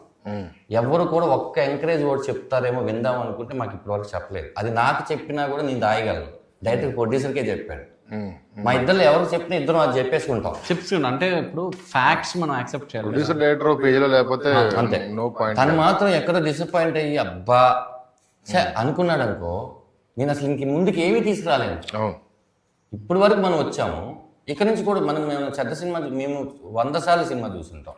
ఎవరు కూడా ఒక్క ఎంకరేజ్ వర్డ్ చెప్తారేమో విందాం అనుకుంటే మాకు ఇప్పటివరకు చెప్పలేదు. అది నాకు చెప్పినా కూడా నేను దాయగలను. డైరెక్టర్ ప్రొడ్యూసర్కే చెప్పాడు. మా ఇద్దరు ఎవరు చెప్పినా ఇద్దరు అది చెప్పేసుకుంటాం. అంటే ఇప్పుడు ఫ్యాక్ట్స్ మనం యాక్సెప్ట్ చేయాలి. ప్రొడ్యూసర్ డైరెక్టర్ పేజీలో లేకపోతే అంతే. తను మాత్రం ఎక్కడో డిసప్పాయింట్ అయ్యి అబ్బా అనుకున్నాడు అనుకో, నేను అసలు ఇంక ముందుకు ఏమీ తీసుకురాలేను. ఇప్పటి వరకు మనం వచ్చాము, ఇక్కడ నుంచి కూడా మేము చెడ్డ సినిమా మేము 100 సార్లు సినిమా చూసుంటాం.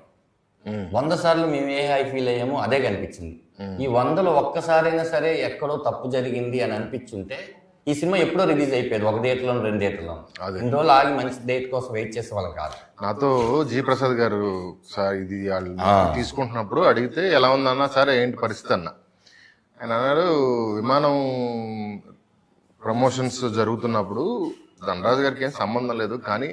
100 సార్లు మేము ఏ హై ఫీల్ అయ్యామో అదే కనిపించింది. ఈ 100లో ఒక్కసారైనా సరే ఎక్కడో తప్పు జరిగింది అని అనిపించుంటే ఈ సినిమా ఎప్పుడో రిలీజ్ అయిపోయేది. 1 డేట్లోనూ 2 డేట్లలో. 2 రోజులు ఆగి మంచి డేట్ కోసం వెయిట్ చేసే వాళ్ళం కాదు. నాతో జి ప్రసాద్ గారు సార్ ఇది వాళ్ళు తీసుకుంటున్నప్పుడు అడిగితే ఎలా ఉందన్నా, సరే ఏంటి పరిస్థితి అన్న. ఆయన అన్నాడు, విమానం ప్రమోషన్స్ జరుగుతున్నప్పుడు ధనరాజు గారికి ఏం సంబంధం లేదు, కానీ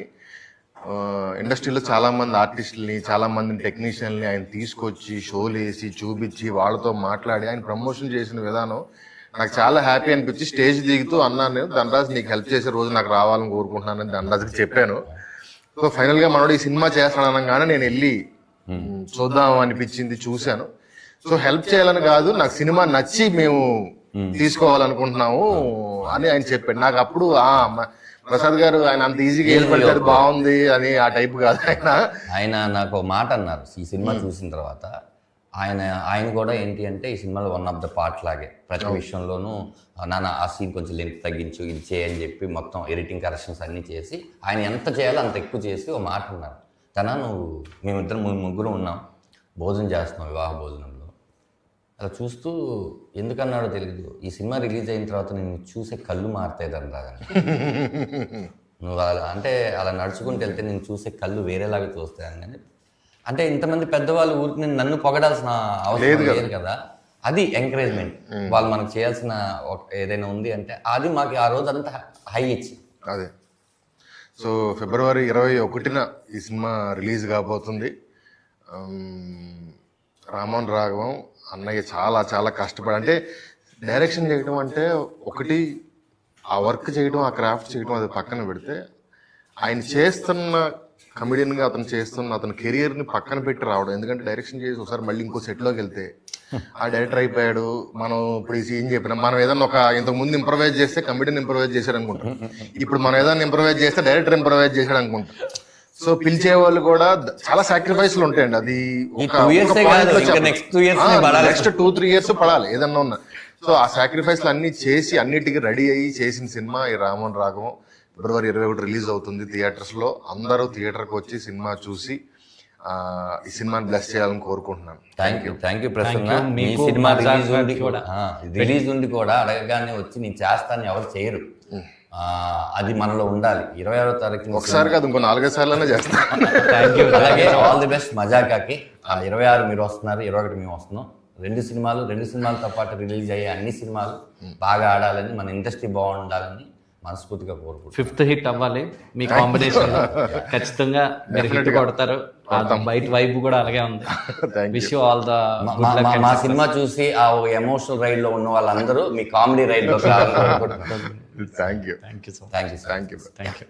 ఇండస్ట్రీలో చాలా మంది ఆర్టిస్టులని, చాలా మంది టెక్నీషియన్ని ఆయన తీసుకొచ్చి షోలు వేసి చూపించి వాళ్ళతో మాట్లాడి ఆయన ప్రమోషన్ చేసిన విధానం నాకు చాలా హ్యాపీ అనిపించి స్టేజ్ దిగుతూ అన్నాను, నేను ధనరాజ్ నీకు హెల్ప్ చేసే రోజు నాకు రావాలని కోరుకుంటున్నానని ధనరాజ్కి చెప్పాను. సో ఫైనల్గా మనోడు ఈ సినిమా చేస్తాననగానే నేను వెళ్ళి చూద్దాం అనిపించింది, చూశాను. సో హెల్ప్ చేయాలని కాదు, నాకు సినిమా నచ్చి మేము తీసుకోవాలనుకుంటున్నాము అని ఆయన చెప్పాడు. నాకు అప్పుడు ప్రసాద్ గారు ఆయన అంత ఈజీగా వెళ్ళిపడతారు బాగుంది అని ఆ టైప్ కాదు. ఆయన నాకు మాట అన్నారు ఈ సినిమా చూసిన తర్వాత. ఆయన కూడా ఏంటి అంటే ఈ సినిమాలో 1 of the part లాగే ప్రతి విషయంలోనూ నాన్న ఆ సీన్ కొంచెం లెంత్ తగ్గించు, ఇది చేయని చెప్పి మొత్తం ఎడిటింగ్ కరెక్షన్స్ అన్నీ చేసి ఆయన ఎంత చేయాలో అంత ఎక్కువ చేసి ఒక మాట అన్నారు, మేమిద్దరం ముగ్గురు ఉన్నాం, భోజనం చేస్తున్నాం వివాహ భోజనంలో. అలా చూస్తూ ఎందుకన్నాడో తెలియదు, ఈ సినిమా రిలీజ్ అయిన తర్వాత నేను చూసే కళ్ళు మారుతాయి ధనరాజు. నువ్వు అంటే అలా నడుచుకుంటూ వెళ్తే నేను చూసే కళ్ళు వేరేలాగా చూస్తాయని. కానీ అంటే ఇంతమంది పెద్దవాళ్ళు ఊరికి నన్ను పొగడాల్సిన అవసరం లేదు కదా. అది ఎంకరేజ్మెంట్. వాళ్ళు మనకు చేయాల్సిన ఏదైనా ఉంది అంటే అది మాకు ఆ రోజు అంతా హై ఇచ్చి. అదే. సో ఫిబ్రవరి 21న ఈ సినిమా రిలీజ్ కాబోతుంది. రామోహన్ రాఘవం అన్నయ్య చాలా చాలా కష్టపడి, అంటే డైరెక్షన్ చేయడం అంటే ఒకటి, ఆ వర్క్ చేయడం, ఆ క్రాఫ్ట్ చేయడం అది పక్కన పెడితే ఆయన చేస్తున్న కమెడియన్ గా అతను చేస్తున్న అతని కెరియర్ ని పక్కన పెట్టి రావడం. ఎందుకంటే డైరెక్షన్ చేసి ఒకసారి మళ్ళీ ఇంకో సెట్ లోకి వెళ్తే ఆ డైరెక్టర్ అయిపోయాడు, మనం ఇప్పుడు ఏం చెప్పినా మనం ఏదైనా ఒక ఇంతకు ముందు ఇంప్రవైజ్ చేస్తే కమెడియన్ ఇంప్రవైజ్ చేశాడు అనుకుంటాం, ఇప్పుడు మనం ఏదైనా ఇంప్రవైజ్ చేస్తే డైరెక్టర్ ఇంప్రవైజ్ చేశాడు అనుకుంటాం. సో పిలిచే వాళ్ళు కూడా చాలా సాక్రిఫైస్లు ఉంటాయండి. అది నెక్స్ట్ 2-3 ఇయర్స్ పడాలి ఏదన్నా ఉన్నా. సో ఆ సాక్రిఫైస్లు అన్ని చేసి అన్నిటికీ రెడీ అయ్యి చేసిన సినిమా ఈ రామోహన్ రాఘవం. ఫిబ్రవరి 21 రిలీజ్ అవుతుంది థియేటర్స్ లో. అందరూ థియేటర్కి వచ్చి సినిమా చూసి ఈ సినిమాని బ్లెస్ చేయాలని కోరుకుంటున్నాను. Thank you Prasanna. Me cinema release ఉండి కూడా అడగగానే వచ్చి నేను చేస్తాను ఎవరు చేయరు, అది మనలో ఉండాలి. 26వ తారీఖు ఒకసారి కాదు ఇంకో 4-5 సార్లు చేస్తాను. అలాగే ఆల్ ది బెస్ట్ మజాకాకి. 26 మీరు వస్తున్నారు, 21 మేము వస్తున్నాం. 2 సినిమాలతో పాటు రిలీజ్ అయ్యే అన్ని సినిమాలు బాగా ఆడాలని, మన ఇండస్ట్రీ బాగుండాలని మనస్ఫూర్తిగా కోరుకుంటున్నాను. 5th హిట్ అవ్వాలి మీ కాంబినేషన్. ఖచ్చితంగా మీరు హిట్ కొడతారు. బయట వైబ్ కూడా అలాగే ఉంది. విష్ యూ ఆల్ ద మా సినిమా చూసి ఆ ఎమోషనల్ రైడ్ లో ఉన్న వాళ్ళందరూ మీ కామెడీ రైడ్ లో thank you. So much. Thank you.